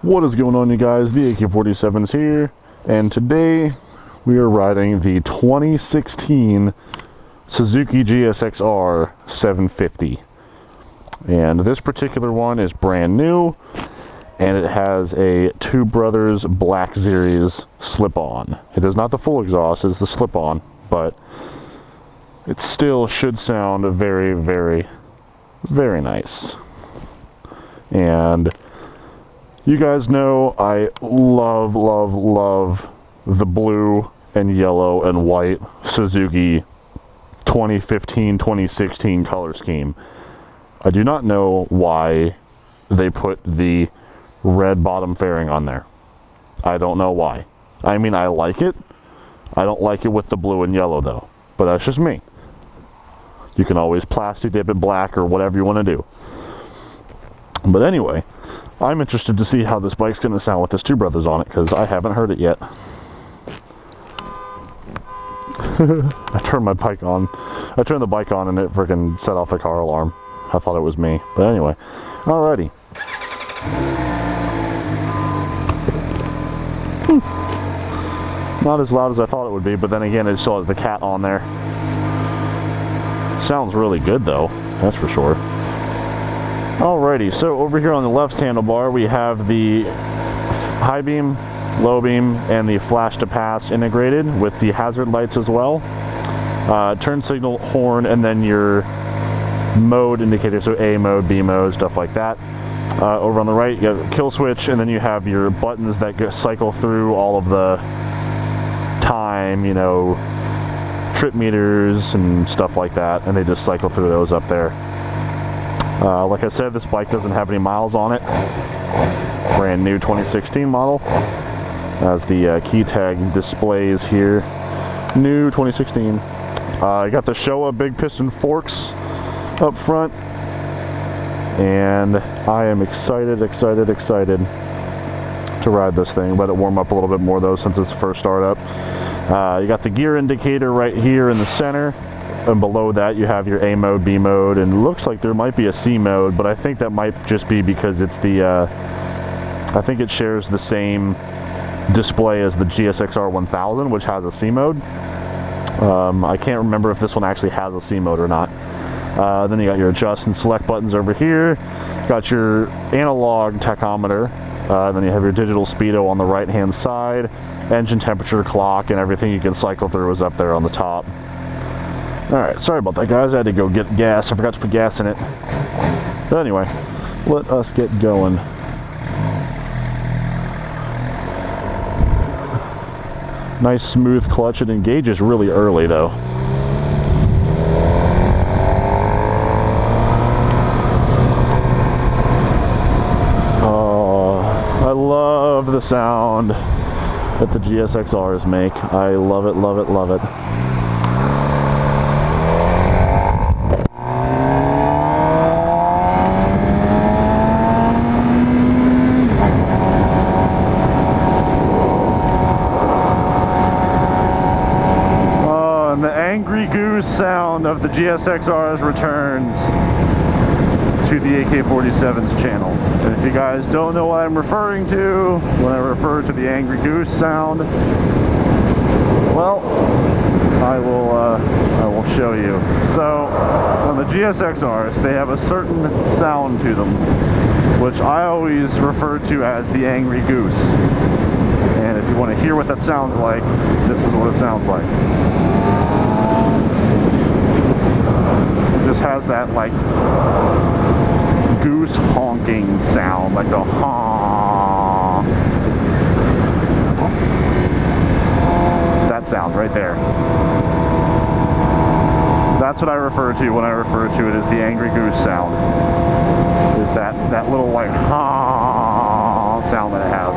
What is going on, you guys? The AK-47 is here, and today we are riding the 2016 Suzuki GSXR 750. And this particular one is brand new, and it has a Two Brothers Black Series slip-on. It is not the full exhaust, it's the slip-on, but it still should sound very, very, very nice. And you guys know I love the blue and yellow and white Suzuki 2015-2016 color scheme. I do not know why they put the red bottom fairing on there. I don't know why. I mean, I like it. I don't like it with the blue and yellow though, but that's just me. You can always plastic dip it black or whatever you want to do. But anyway, I'm interested to see how this bike's going to sound with this Two Brothers on it, because I haven't heard it yet. I turned my bike on. I turned the bike on and it freaking set off the car alarm. I thought it was me. But anyway, alrighty. Not as loud as I thought it would be, but then again, it still has the cat on there. Sounds really good though, that's for sure. Alrighty, so over here on the left handlebar we have the high beam, low beam, and the flash to pass integrated with the hazard lights as well. Turn signal, horn, and then your mode indicator, so A mode, B mode, stuff like that. Over on the right you have a kill switch, and then you have your buttons that cycle through all of the time, you know, trip meters and stuff like that, and they just cycle through those up there. Like I said, this bike doesn't have any miles on it. Brand new 2016 model. As the key tag displays here. New 2016. I got the Showa big piston forks up front. And I am excited to ride this thing. Let it warm up a little bit more though, since it's the first startup. You got the gear indicator right here in the center. And below that you have your A mode, B mode, and it looks like there might be a C mode, but I think that might just be because it's the, I think it shares the same display as the GSXR 1000, which has a C mode. I can't remember if this one actually has a C mode or not. Then you got your adjust and select buttons over here. Got your analog tachometer. Then you have your digital speedo on the right hand side. Engine temperature clock and everything you can cycle through is up there on the top. Alright, sorry about that, guys. I had to go get gas. I forgot to put gas in it. But anyway, let us get going. Nice smooth clutch. It engages really early though. Oh, I love the sound that the GSXRs make. I love it, love it, love it. Sound of the GSXRs returns to the AK-47's channel. And if you guys don't know what I'm referring to when I refer to the Angry Goose sound, well, I will show you. So on the GSXRs, they have a certain sound to them, which I always refer to as the Angry Goose. And if you want to hear what that sounds like, this is what it sounds like. Just has that like goose honking sound, like a honk. That sound right there. That's what I refer to when I refer to it as the Angry Goose sound. Is that little like honk sound that it has.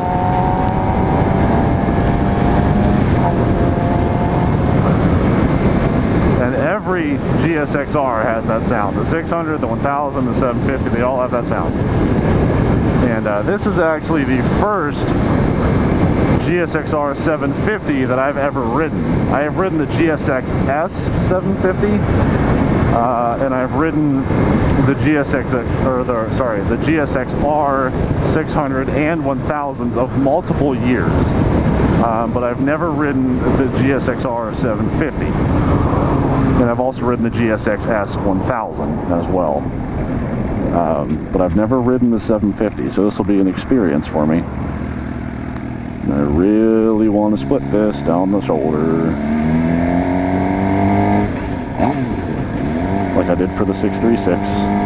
And every GSXR has that sound. The 600, the 1000, the 750, they all have that sound. And this is actually the first GSXR 750 that I've ever ridden. I have ridden the GSX-S 750, and and I've ridden the the GSXR 600 and 1000s of multiple years, but I've never ridden the GSXR 750, and I've also ridden the GSXS 1000 as well, but I've never ridden the 750, so this will be an experience for me. And I really want to split this down the shoulder, like I did for the 636.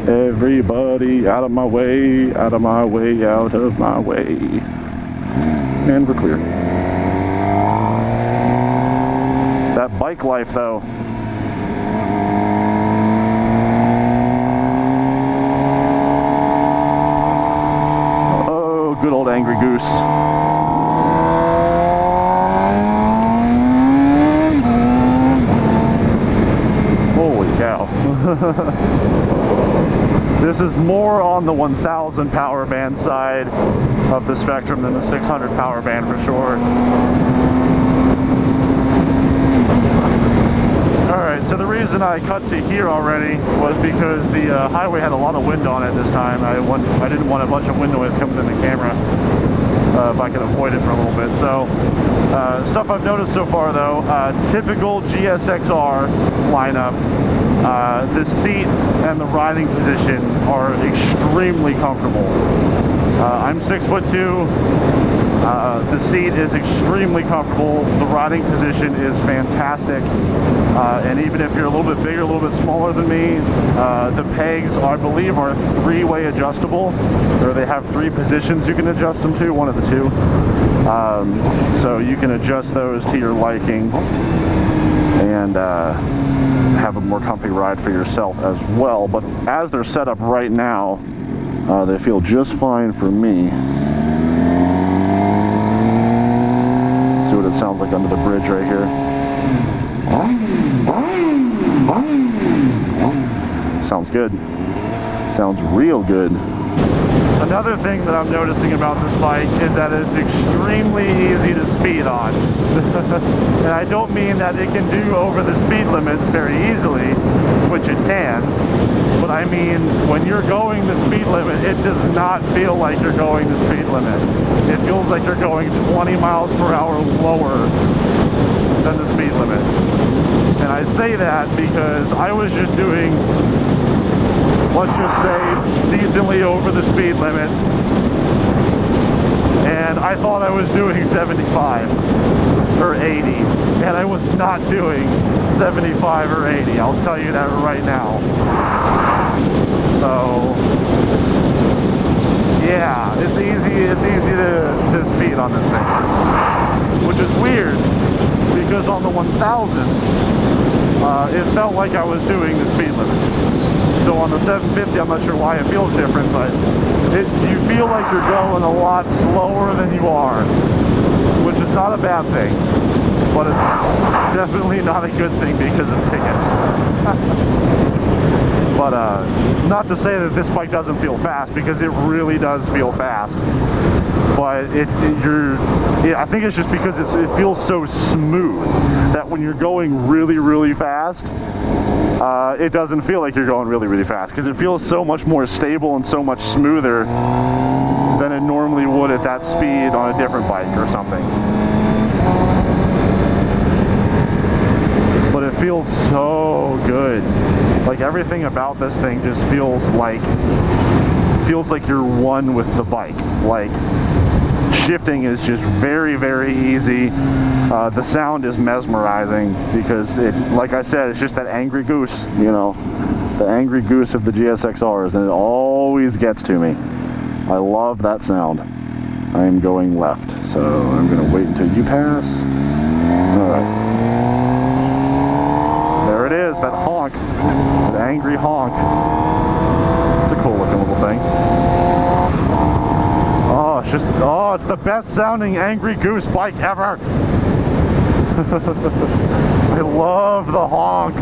Everybody out of my way, out of my way, out of my way. And we're clear. That bike life though. Oh, good old Angry Goose. This is more on the 1000 power band side of the spectrum than the 600 power band for sure. Alright, so the reason I cut to here already was because the highway had a lot of wind on it this time. I didn't want a bunch of wind noise coming in the camera if I could avoid it for a little bit. So, stuff I've noticed so far though, typical GSXR lineup. The seat and the riding position are extremely comfortable. I'm 6'2". The seat is extremely comfortable. The riding position is fantastic. And even if you're a little bit bigger, a little bit smaller than me, the pegs, I believe, are three-way adjustable, or they have three positions you can adjust them to, one of the two. So you can adjust those to your liking and have a more comfy ride for yourself as well. But as they're set up right now, they feel just fine for me. See what it sounds like under the bridge right here. Sounds good. Sounds real good. Another thing that I'm noticing about this bike is that it's extremely easy to speed on. And I don't mean that it can do over the speed limit very easily, which it can, but I mean when you're going the speed limit, it does not feel like you're going the speed limit. It feels like you're going 20 miles per hour lower than the speed limit. And I say that because I was just doing, let's just say, decently over the speed limit, and I thought I was doing 75 or 80, and I was not doing 75 or 80, I'll tell you that right now. So yeah, it's easy to speed on this thing, which is weird because on the 1000 it felt like I was doing the speed limit. So on the 750, I'm not sure why it feels different, but you feel like you're going a lot slower than you are, which is not a bad thing, but it's definitely not a good thing because of tickets. But not to say that this bike doesn't feel fast, because it really does feel fast. But I think it's just because it feels so smooth that when you're going really, really fast, it doesn't feel like you're going really, really fast, because it feels so much more stable and so much smoother than it normally would at that speed on a different bike or something. But it feels so good. Like everything about this thing just feels like you're one with the bike. Like shifting is just very, very easy. The sound is mesmerizing because like I said, it's just that angry goose, you know, the angry goose of the GSXRs, and it always gets to me. I love that sound. I am going left, so I'm gonna wait until you pass. All right. There it is, that honk, that angry honk. It's a cool looking little thing. Oh, it's the best sounding Angry Goose bike ever. I love the honk.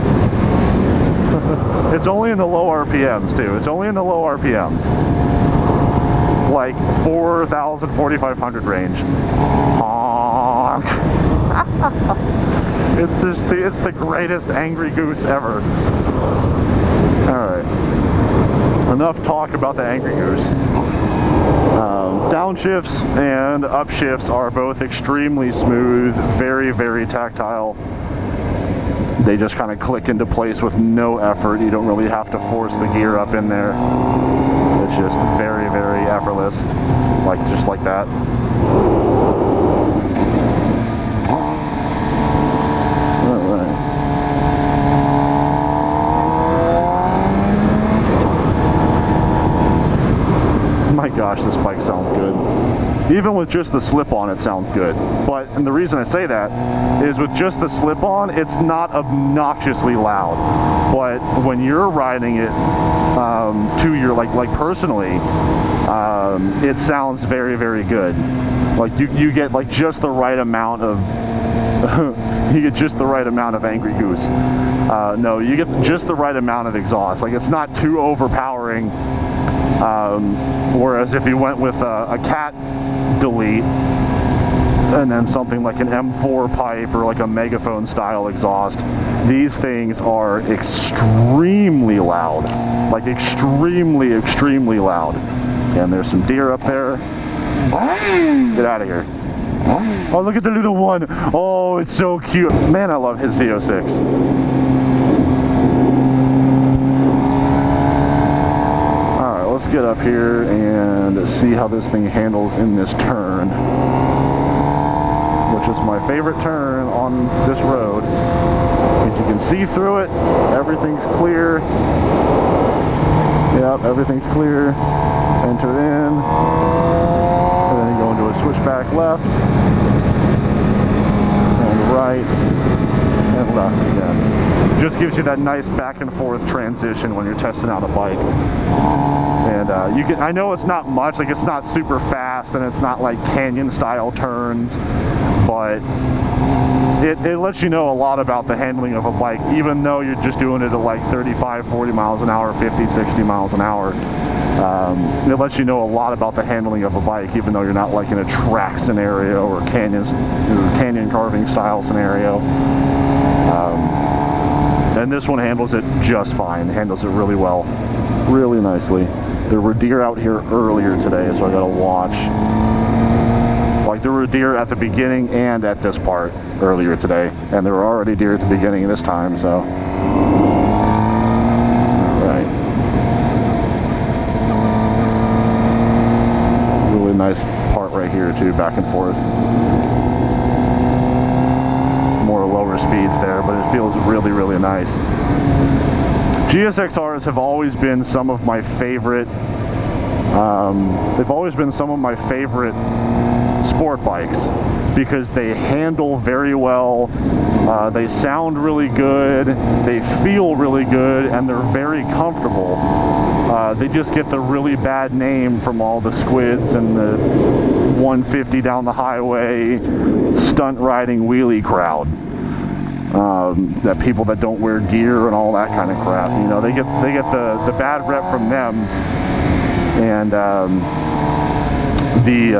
It's only in the low RPMs too. It's only in the low RPMs. Like 4,000, 4,500 range. Honk. It's the greatest Angry Goose ever. enough talk about the Angry Goose. Downshifts and upshifts are both extremely smooth, very, very tactile. They just kind of click into place with no effort. You don't really have to force the gear up in there. It's just very, very effortless, just like that. My gosh, this bike sounds good. Even with just the slip-on, it sounds good. And the reason I say that is with just the slip-on, it's not obnoxiously loud. But when you're riding it to your, personally, it sounds very, very good. You get just the right amount of you get just the right amount of Angry Goose. No, you get just the right amount of exhaust. It's not too overpowering. Whereas if you went with a cat delete and then something like an M4 pipe or a megaphone style exhaust, these things are extremely loud, extremely, extrememe loud. And there's some deer up there. Get out of here. Oh, look at the little one. Oh, it's so cute. Man, I love his Z06. Let's get up here and see how this thing handles in this turn, which is my favorite turn on this road. As you can see through it, everything's clear. Yep, everything's clear. Enter in, and then you go into a switchback left, and right, and left again. Just gives you that nice back and forth transition when you're testing out a bike. And I know it's not much, it's not super fast, and it's not canyon style turns, but it lets you know a lot about the handling of a bike, even though you're just doing it at 35, 40 miles an hour, 50, 60 miles an hour. It lets you know a lot about the handling of a bike, even though you're not in a track scenario or canyon carving style scenario. And this one handles it just fine, handles it really well, really nicely. There were deer out here earlier today, so I gotta watch. There were deer at the beginning and at this part earlier today, and there were already deer at the beginning this time, so. Alright. Really nice part right here too, back and forth. More lower speeds there, but it feels really, really nice. GSXRs have always been some of my favorite, they've always been some of my favorite sport bikes because they handle very well, they sound really good, they feel really good, and they're very comfortable. They just get the really bad name from all the squids and the 150 down the highway stunt riding wheelie crowd. That people that don't wear gear and all that kind of crap, they get the bad rep from them, and the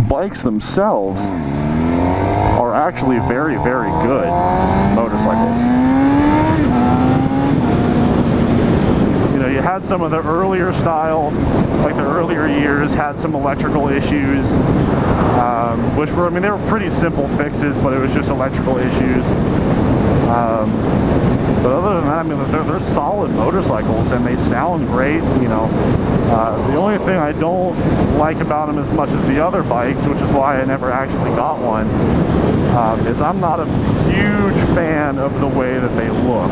bikes themselves are actually very, very good motorcycles. You had some of the earlier style, the earlier years, had some electrical issues, which were, they were pretty simple fixes, but it was just electrical issues. But other than that, they're solid motorcycles and they sound great. The only thing I don't like about them as much as the other bikes, which is why I never actually got one, is I'm not a huge fan of the way that they look.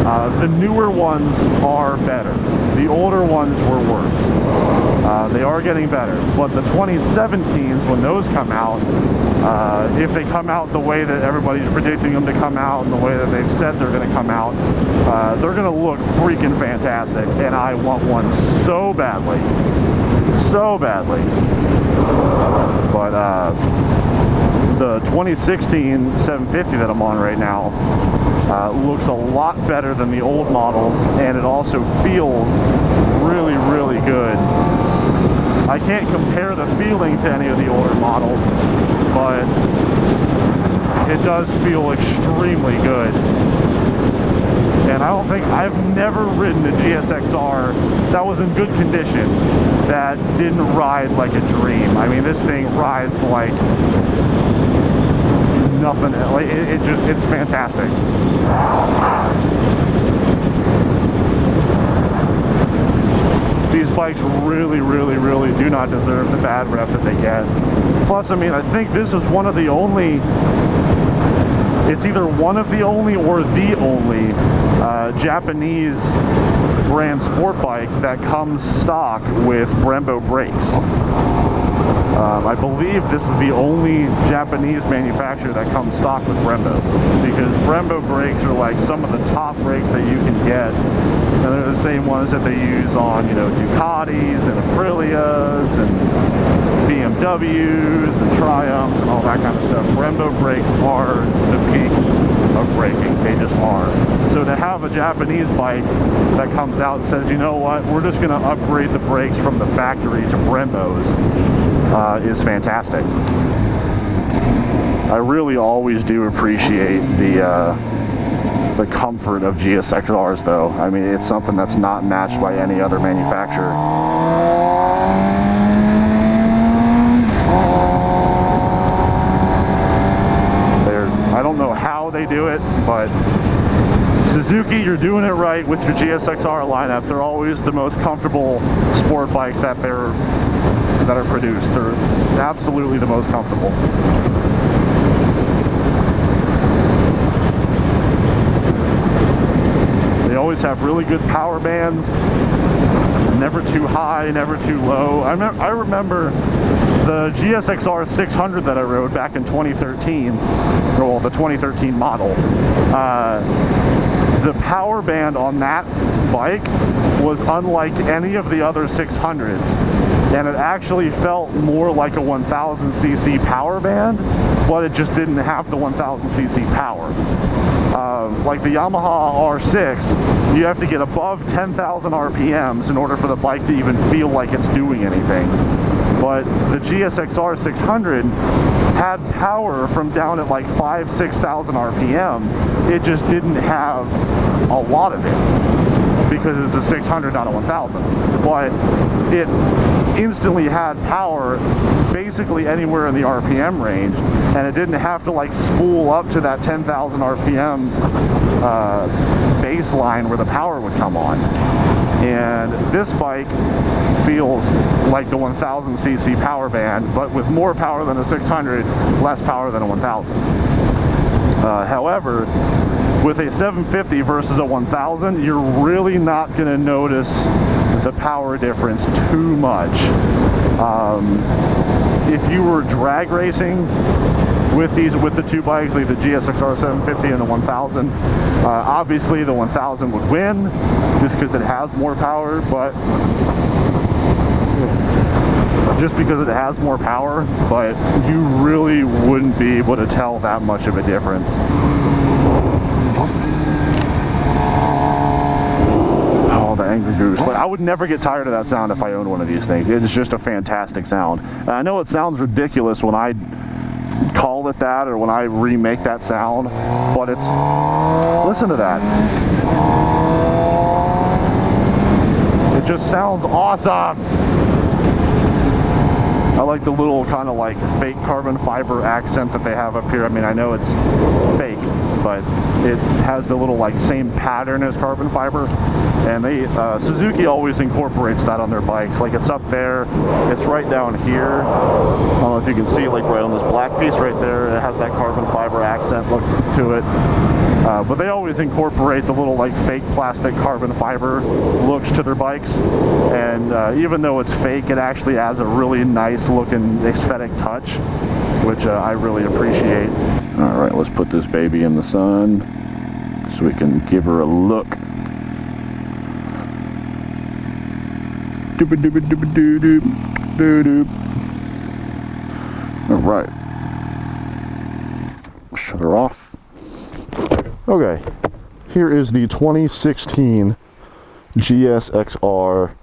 The newer ones are better. The older ones were worse. They are getting better, but the 2017s, when those come out, if they come out the way that everybody's predicting them to come out and the way that they've said they're going to come out, they're going to look freaking fantastic, and I want one so badly. So badly. But the 2016 750 that I'm on right now looks a lot better than the old models, and it also feels really, really good. I can't compare the feeling to any of the older models, but it does feel extremely good. And I don't think I've never ridden a GSXR that was in good condition that didn't ride like a dream. I mean, this thing rides like nothing. Like it's fantastic. These bikes really, really, really do not deserve the bad rep that they get. Plus, I mean, I think this is one of the only, it's either one of the only or the only Japanese brand sport bike that comes stock with Brembo brakes. I believe this is the only Japanese manufacturer that comes stock with Brembo, because Brembo brakes are like some of the top brakes that you can get, and they're the same ones that they use on, you know, Ducatis and Aprilias and BMWs and Triumphs and all that kind of stuff. Brembo brakes are the peak of braking. They just are. So to have a Japanese bike that comes out and says, you know what, we're just going to upgrade the brakes from the factory to Brembo's, is fantastic. I really always do appreciate the comfort of GSXRs, though. I mean, it's something that's not matched by any other manufacturer. I don't know how they do it, but Suzuki, you're doing it right with your GSXR lineup. They're always the most comfortable sport bikes that are produced. They're absolutely the most comfortable. They always have really good power bands. Never too high, never too low. I remember the GSXR 600 that I rode back in 2013, well, the 2013 model. The power band on that bike was unlike any of the other 600s, and it actually felt more like a 1000cc power band, but it just didn't have the 1000cc power. Like the Yamaha R6, you have to get above 10,000 RPMs in order for the bike to even feel like it's doing anything. But the GSXR 600 had power from down at like 5,000–6,000 RPM. It just didn't have a lot of it because it's a 600, not a 1000. But it instantly had power basically anywhere in the RPM range, and it didn't have to like spool up to that 10,000 RPM baseline where the power would come on. And this bike feels like the 1000cc power band, but with more power than a 600, less power than a 1000. However, with a 750 versus a 1000, you're really not going to notice the power difference too much. If you were drag racing with the two bikes, like the GSXR 750 and the 1000, obviously the 1000 would win just because it has more power, but just because it has more power, but you really wouldn't be able to tell that much of a difference. Oh, the Angry Goose. Like, I would never get tired of that sound if I owned one of these things. It's just a fantastic sound. And I know it sounds ridiculous when I call it that or when I remake that sound, but it's, listen to that. It just sounds awesome. I like the little kind of like fake carbon fiber accent that they have up here. I mean, I know it's fake, but it has the little like same pattern as carbon fiber, and they Suzuki always incorporates that on their bikes. Like, it's up there, it's right down here. I don't know if you can see, like right on this black piece right there, it has that carbon fiber accent look to it. But they always incorporate the little like fake plastic carbon fiber looks to their bikes, and even though it's fake, it actually has a really nice looking aesthetic touch, which I really appreciate. All right, let's put this baby in the sun so we can give her a look. All right, shut her off. Okay, here is the 2016 GSXR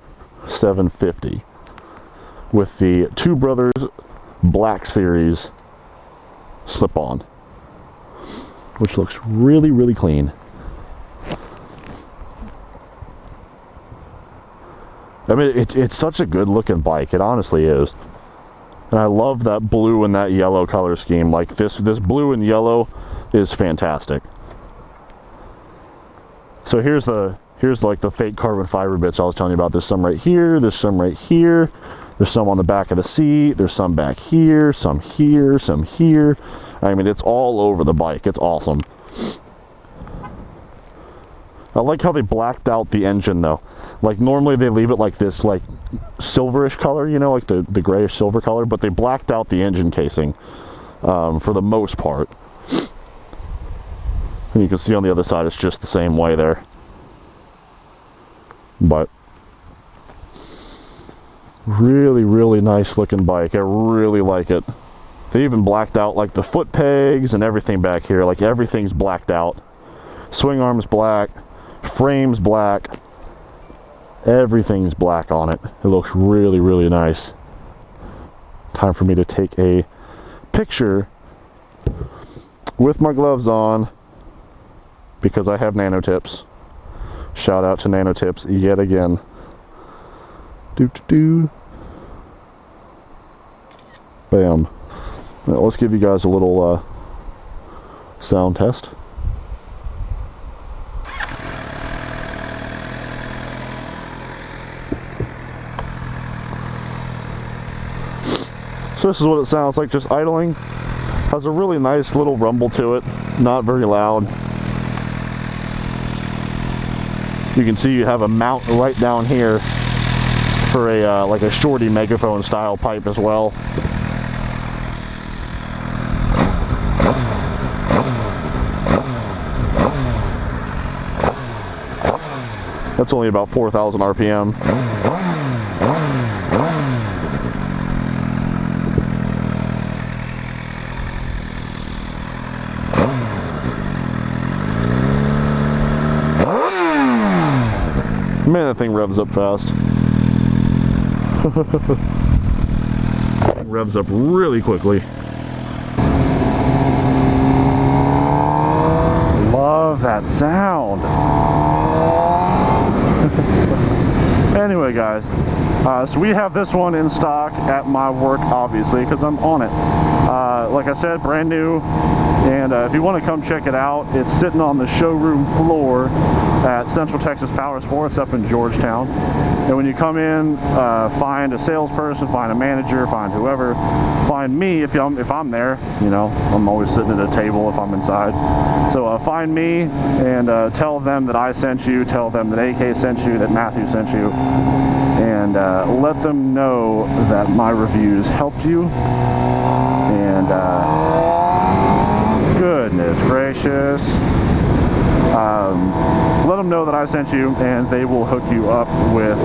750 with the Two Brothers Black Series slip-on, which looks really, really clean. I mean, it's such a good looking bike. It honestly is. And I love that blue and that yellow color scheme. Like this blue and yellow is fantastic. So here's like the fake carbon fiber bits I was telling you about. There's some right here, there's some right here, there's some on the back of the seat, there's some back here, some here, some here. I mean, it's all over the bike. It's awesome. I like how they blacked out the engine though. Like normally they leave it like this, like silverish color, you know, like the grayish silver color, but they blacked out the engine casing for the most part. And you can see on the other side it's just the same way there. But really, really nice looking bike. I really like it. They even blacked out like the foot pegs and everything back here. Like everything's blacked out. Swing arm's black, frame's black. Everything's black on it. It looks really, really nice. Time for me to take a picture with my gloves on because I have nano tips. Shout out to nano tips yet again. Bam. Now, let's give you guys a little sound test. So this is what it sounds like just idling. Has a really nice little rumble to it, not very loud. You can see you have a mount right down here for a like a shorty megaphone style pipe as well. That's only about 4,000 RPM. Man, that thing revs up fast. It revs up really quickly. Love that sound. Anyway, guys, so we have this one in stock at my work, obviously, because I'm on it. Like I said, brand new. And if you want to come check it out, it's sitting on the showroom floor at Central Texas Powersports up in Georgetown. And when you come in, find a salesperson, find a manager, find whoever, find me if I'm there. You know, I'm always sitting at a table if I'm inside. So find me and tell them that I sent you, tell them that AK sent you, that Matthew sent you, and let them know that my reviews helped you. And goodness gracious. Let them know that I sent you and they will hook you up with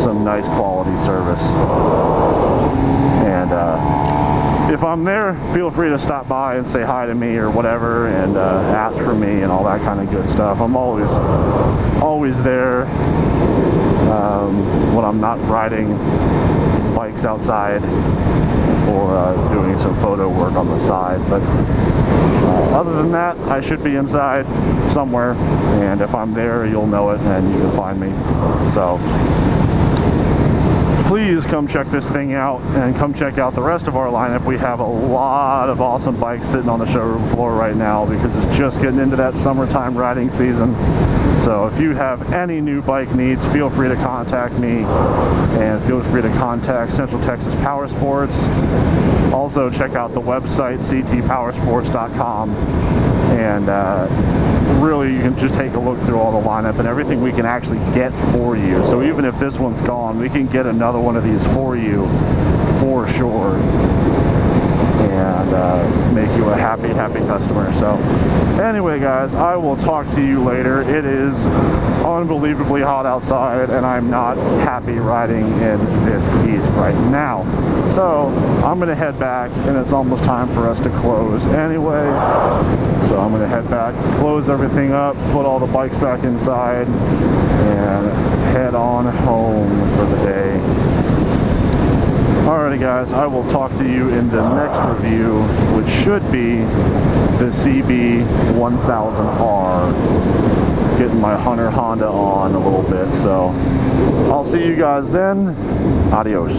some nice quality service. And if I'm there, feel free to stop by and say hi to me or whatever and ask for me and all that kind of good stuff. I'm always there when I'm not riding bikes outside or doing some photo work on the side, but other than that, I should be inside somewhere, and if I'm there, you'll know it and you can find me. So please come check this thing out and come check out the rest of our lineup. We have a lot of awesome bikes sitting on the showroom floor right now because it's just getting into that summertime riding season. So if you have any new bike needs, feel free to contact me and feel free to contact Central Texas Powersports. Also check out the website ctpowersports.com and really you can just take a look through all the lineup and everything we can actually get for you. So even if this one's gone, we can get another one of these for you for sure and make you a happy customer. So anyway, guys, I will talk to you later. It is unbelievably hot outside and I'm not happy riding in this heat right now. So I'm gonna head back and it's almost time for us to close anyway. So I'm gonna head back, close everything up, put all the bikes back inside and head on home for the day. Alrighty guys, I will talk to you in the next review, which should be the CB1000R. Getting my Hunter Honda on a little bit. So I'll see you guys then. Adios.